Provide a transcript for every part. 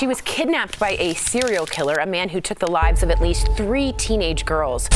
She was kidnapped by a serial killer, a man who took the lives of at least 3 teenage girls.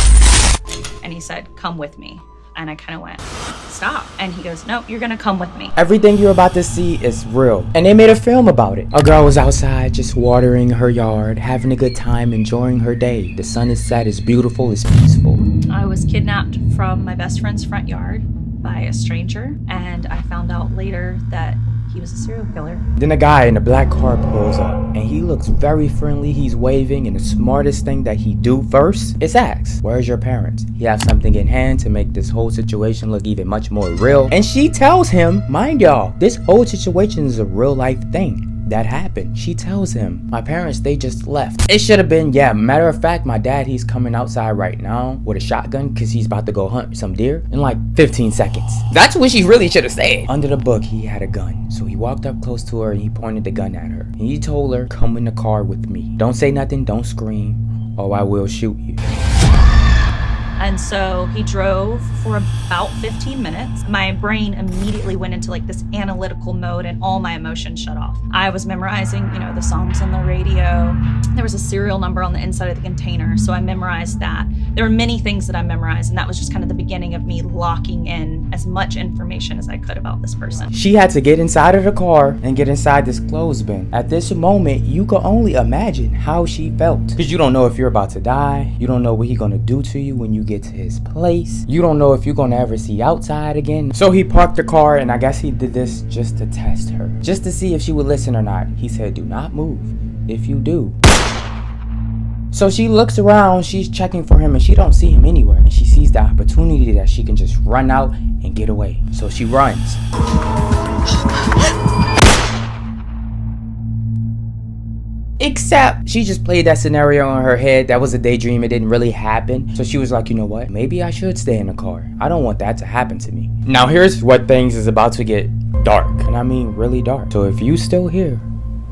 And he said, "Come with me." And I kind of went, "Stop." And he goes, "No, you're gonna come with me." Everything you're about to see is real. And they made a film about it. A girl was outside just watering her yard, having a good time, enjoying her day. The sun is set, it's beautiful, it's peaceful. I was kidnapped from my best friend's front yard by a stranger, and I found out later that he was a serial killer. Then a guy in a black car pulls up, and he looks very friendly. He's waving, and the smartest thing that he do first is ask, "Where's your parents?" He has something in hand to make this whole situation look even much more real. And she tells him, mind y'all, this whole situation is a real life thing that happened. She tells him, "My parents, they just left." It should have been, yeah, matter of fact, my dad, he's coming outside right now with a shotgun because he's about to go hunt some deer in like 15 seconds. That's what she really should have said. Under the book, he had a gun. So he walked up close to her and he pointed the gun at her. And he told her, "Come in the car with me. Don't say nothing, don't scream, or I will shoot you." And so he drove for about 15 minutes. My brain immediately went into like this analytical mode and all my emotions shut off. I was memorizing, the songs on the radio. There was a serial number on the inside of the container, so I memorized that. There were many things that I memorized, and that was just kind of the beginning of me locking in as much information as I could about this person. She had to get inside of the car and get inside this clothes bin. At this moment, you can only imagine how she felt. Because you don't know if you're about to die. You don't know what he's gonna do to you when you get to his place. You don't know if you're gonna ever see outside again. So he parked the car, and I guess he did this just to test her. Just to see if she would listen or not. He said, "Do not move. If you do." So she looks around, she's checking for him, and she don't see him anywhere. And she sees the opportunity that she can just run out and get away. So she runs. Except she just played that scenario in her head. That was a daydream. It didn't really happen. So she was like, you know what? Maybe I should stay in the car. I don't want that to happen to me. Now here's what things is about to get dark. And I mean really dark. So if you still here,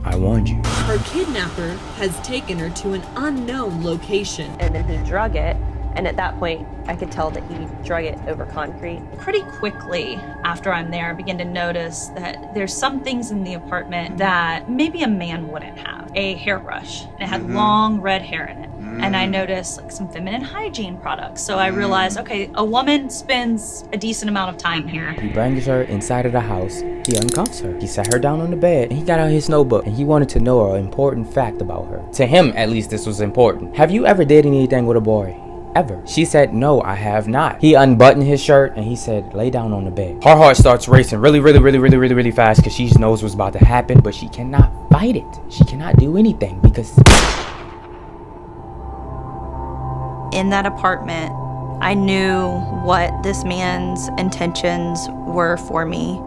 I warned you. Her kidnapper has taken her to an unknown location. And then he drug it. And at that point, I could tell that he drug it over concrete. Pretty quickly after I'm there, I begin to notice that there's some things in the apartment that maybe a man wouldn't have. A hairbrush. And it had long red hair in it. And I noticed like some feminine hygiene products. So I realized, okay, a woman spends a decent amount of time here. He brings her inside of the house. He uncuffs her. He sat her down on the bed and he got out his notebook and he wanted to know an important fact about her. To him, at least, this was important. Have you ever did anything with a boy? Ever? She said, "No, I have not." He unbuttoned his shirt and he said, "Lay down on the bed." Her heart starts racing really fast because she knows what's about to happen, but she cannot fight it. She cannot do anything because in that apartment, I knew what this man's intentions were for me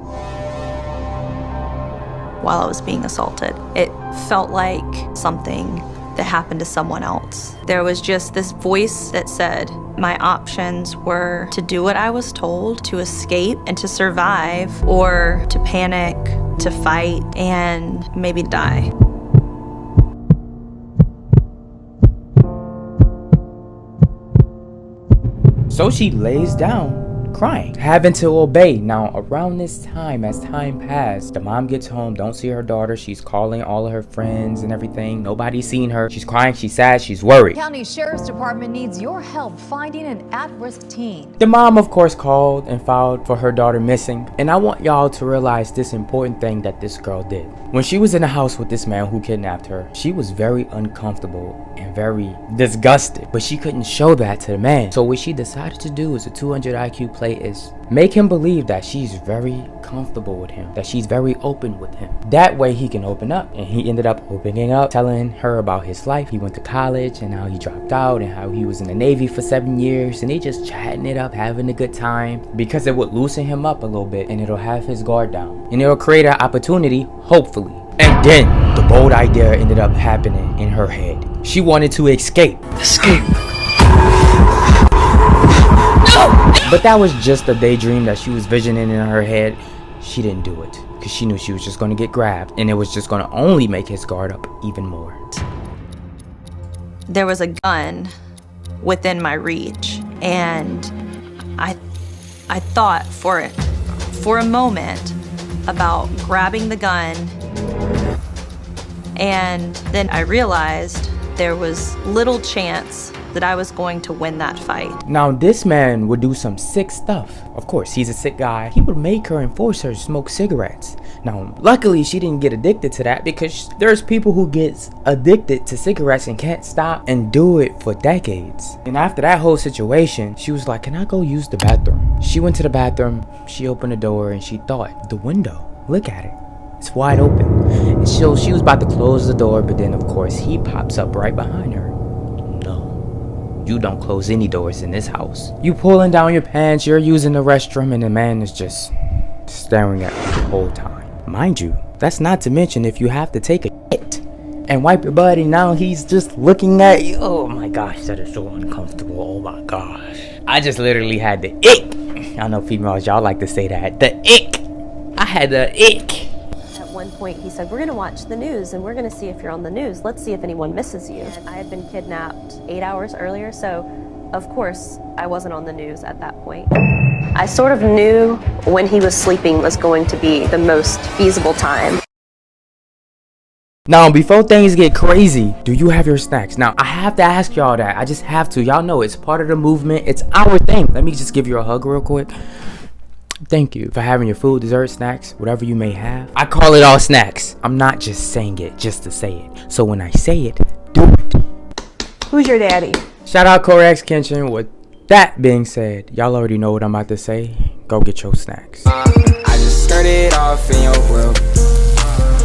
while I was being assaulted. It felt like something that happened to someone else. There was just this voice that said my options were to do what I was told, to escape and to survive, or to panic, to fight, and maybe die. So she lays down, crying, having to obey. Now, around this time, as time passed, the mom gets home, don't see her daughter. She's calling all of her friends and everything. Nobody's seen her. She's crying, she's sad, she's worried. County Sheriff's Department needs your help finding an at-risk teen. The mom, of course, called and filed for her daughter missing. And I want y'all to realize this important thing that this girl did. When she was in the house with this man who kidnapped her, she was very uncomfortable and very disgusted, but she couldn't show that to the man. So what she decided to do is a 200 IQ play is make him believe that she's very comfortable with him, that she's very open with him. That way he can open up. And he ended up opening up, telling her about his life. He went to college and how he dropped out and how he was in the Navy for 7 years, and they just chatting it up, having a good time, because it would loosen him up a little bit and it'll have his guard down and it'll create an opportunity, hopefully. And then the bold idea ended up happening in her head. She wanted to escape. But that was just a daydream that she was visioning in her head. She didn't do it because she knew she was just going to get grabbed, and it was just going to only make his guard up even more. There was a gun within my reach, and I thought for a moment about grabbing the gun And then I realized there was little chance that I was going to win that fight. Now, this man would do some sick stuff. Of course, he's a sick guy. He would make her and force her to smoke cigarettes. Now, luckily, she didn't get addicted to that, because there's people who get addicted to cigarettes and can't stop and do it for decades. And after that whole situation, she was like, can I go use the bathroom? She went to the bathroom, she opened the door, and she thought, the window, look at it. It's wide open. And so she was about to close the door, but then, of course, he pops up right behind her. You don't close any doors in this house. You pulling down your pants, you're using the restroom, and the man is just staring at you the whole time. Mind you, that's not to mention if you have to take a shit and wipe your butt, and now he's just looking at you. Oh my gosh, that is so uncomfortable. Oh my gosh. I just literally had the ick. I know females, y'all like to say that. The ick. I had the ick. At one point, he said, we're going to watch the news and we're going to see if you're on the news. Let's see if anyone misses you. And I had been kidnapped 8 hours earlier, so of course I wasn't on the news at that point. I sort of knew when he was sleeping was going to be the most feasible time. Now, before things get crazy, do you have your snacks? Now, I have to ask y'all that. I just have to. Y'all know it's part of the movement. It's our thing. Let me just give you a hug real quick. Thank you for having your food, dessert, snacks, whatever you may have. I call it all snacks. I'm not just saying it just to say it. So when I say it, do it. Who's your daddy? Shout out Corex Kitchen. With that being said, y'all already know what I'm about to say. Go get your snacks. I just started off in your world.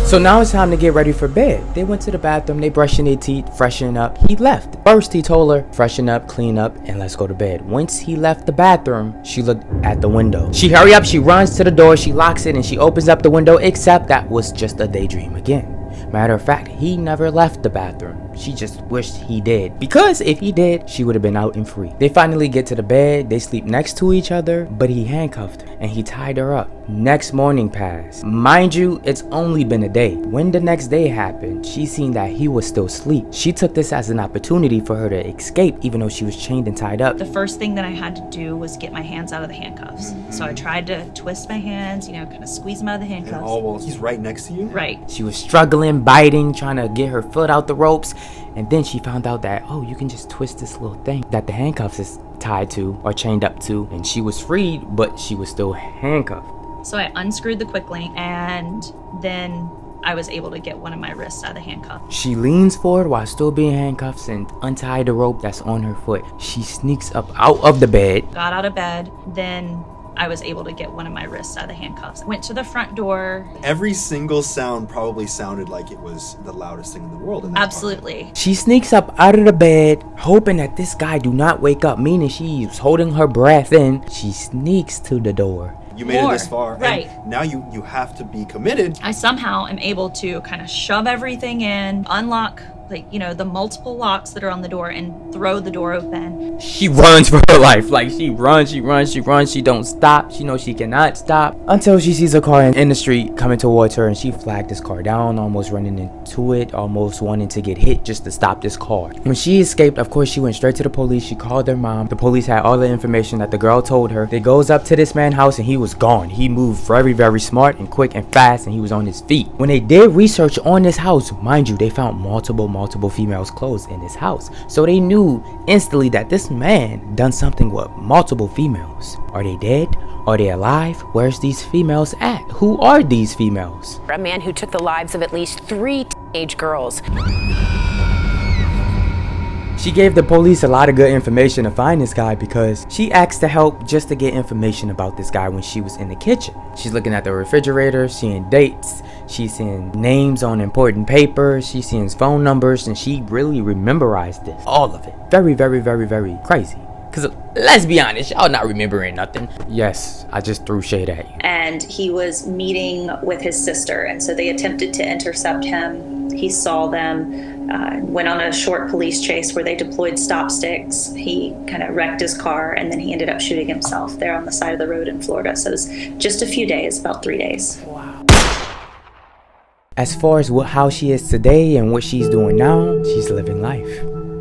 So now it's time to get ready for bed. They went to the bathroom, they brushing their teeth, freshen up. He left. First he told her, freshen up, clean up, and let's go to bed. Once he left the bathroom, she looked at the window. She hurry up, she runs to the door, she locks it, and she opens up the window, except that was just a daydream again. Matter of fact, he never left the bathroom. She just wished he did, because if he did, she would have been out and free. They finally get to the bed, they sleep next to each other, but he handcuffed her and he tied her up. Next morning passed. Mind you, it's only been a day. When the next day happened, she seen that he was still asleep. She took this as an opportunity for her to escape, even though she was chained and tied up. The first thing that I had to do was get my hands out of the handcuffs. So I tried to twist my hands, kind of squeeze them out of the handcuffs. Oh, well, he's right next to you? Right. She was struggling, biting, trying to get her foot out the ropes, and then she found out that, oh, you can just twist this little thing that the handcuffs is tied to or chained up to, and she was freed, but she was still handcuffed. So I unscrewed the quick link, and then I was able to get one of my wrists out of the handcuff. She leans forward while still being handcuffed and untied the rope that's on her foot. She sneaks up out of the bed. Got out of bed, then I was able to get one of my wrists out of the handcuffs. Went to the front door. Every single sound probably sounded like it was the loudest thing in the world. In that Absolutely. apartment. She sneaks up out of the bed, hoping that this guy do not wake up, meaning she's holding her breath in. She sneaks to the door. You made it this far. Right. And now you have to be committed. I somehow am able to kind of shove everything in, unlock the multiple locks that are on the door, and throw the door open. She runs for her life. Like, she runs. She don't stop. She knows she cannot stop until she sees a car in the street coming towards her, and she flagged this car down, almost running into it, almost wanting to get hit just to stop this car. When she escaped, of course, she went straight to the police. She called her mom. The police had all the information that the girl told her. They goes up to this man's house, and he was gone. He moved very, very smart and quick and fast, and he was on his feet. When they did research on this house, mind you, they found multiple females' clothes in his house. So they knew instantly that this man done something with multiple females. Are they dead? Are they alive? Where's these females at? Who are these females? A man who took the lives of at least 3 teenage girls. She gave the police a lot of good information to find this guy, because she asked to help just to get information about this guy when she was in the kitchen. She's looking at the refrigerator, seeing dates, she's seeing names on important papers, she's seeing phone numbers, and she really memorized this. All of it. Very, very, very, very crazy. Because let's be honest, y'all not remembering nothing. Yes, I just threw shade at you. And he was meeting with his sister, and so they attempted to intercept him. He saw them, went on a short police chase where they deployed stop sticks. He kind of wrecked his car, and then he ended up shooting himself there on the side of the road in Florida. So it was just a few days, about 3 days. Wow. As far as how she is today and what she's doing now, she's living life.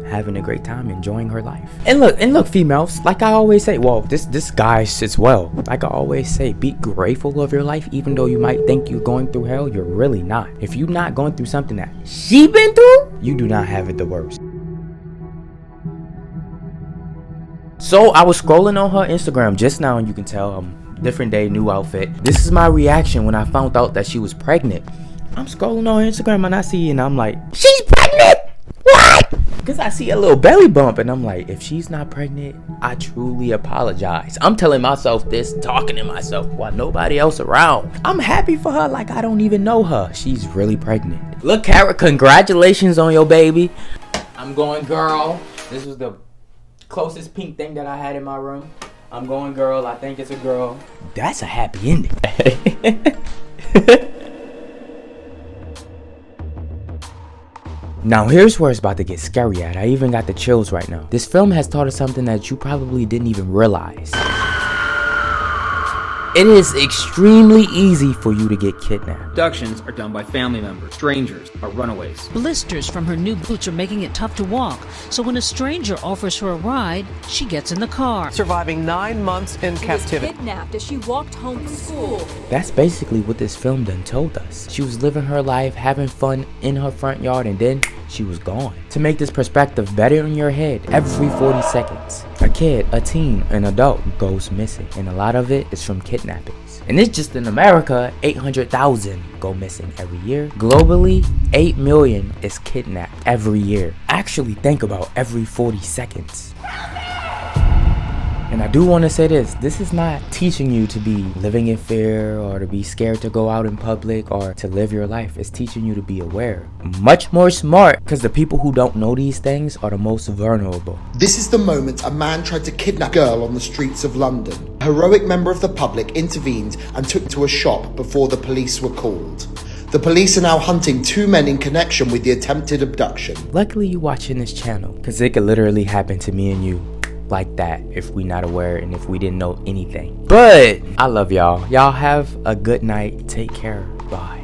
having a great time, enjoying her life. And look, females, like I always say, well, this guy sits well. Like I always say, be grateful of your life, even though you might think you're going through hell, you're really not. If you're not going through something that she been through, you do not have it the worst. So I was scrolling on her Instagram just now, and you can tell different day, new outfit. This is my reaction when I found out that she was pregnant. I'm scrolling on Instagram and I see, and I'm like, she's pregnant. What? Because I see a little belly bump, and I'm like, if she's not pregnant, I truly apologize. I'm telling myself this, talking to myself while nobody else around. I'm happy for her like I don't even know her. She's really pregnant. Look, Kara, congratulations on your baby. I'm going girl. This was the closest pink thing that I had in my room. I'm going girl. I think it's a girl. That's a happy ending. Now here's where it's about to get scary at. I even got the chills right now. This film has taught us something that you probably didn't even realize. It is extremely easy for you to get kidnapped. Abductions are done by family members, strangers, or runaways. Blisters from her new boots are making it tough to walk, so when a stranger offers her a ride, she gets in the car. Surviving 9 months in captivity. She was kidnapped as she walked home from school. That's basically what this film done told us. She was living her life, having fun in her front yard, and then she was gone. To make this perspective better in your head, every 40 seconds, a kid, a teen, an adult goes missing, and a lot of it is from kidnappings. And it's just in America, 800,000 go missing every year. Globally, 8 million is kidnapped every year. Actually think about every 40 seconds. And I do want to say this is not teaching you to be living in fear or to be scared to go out in public or to live your life. It's teaching you to be aware. Much more smart, because the people who don't know these things are the most vulnerable. This is the moment a man tried to kidnap a girl on the streets of London. A heroic member of the public intervened and took her to a shop before the police were called. The police are now hunting 2 men in connection with the attempted abduction. Luckily you're watching this channel, because it could literally happen to me and you. Like that if we not aware and if we didn't know anything. But I love y'all. Y'all have a good night. Take care. Bye.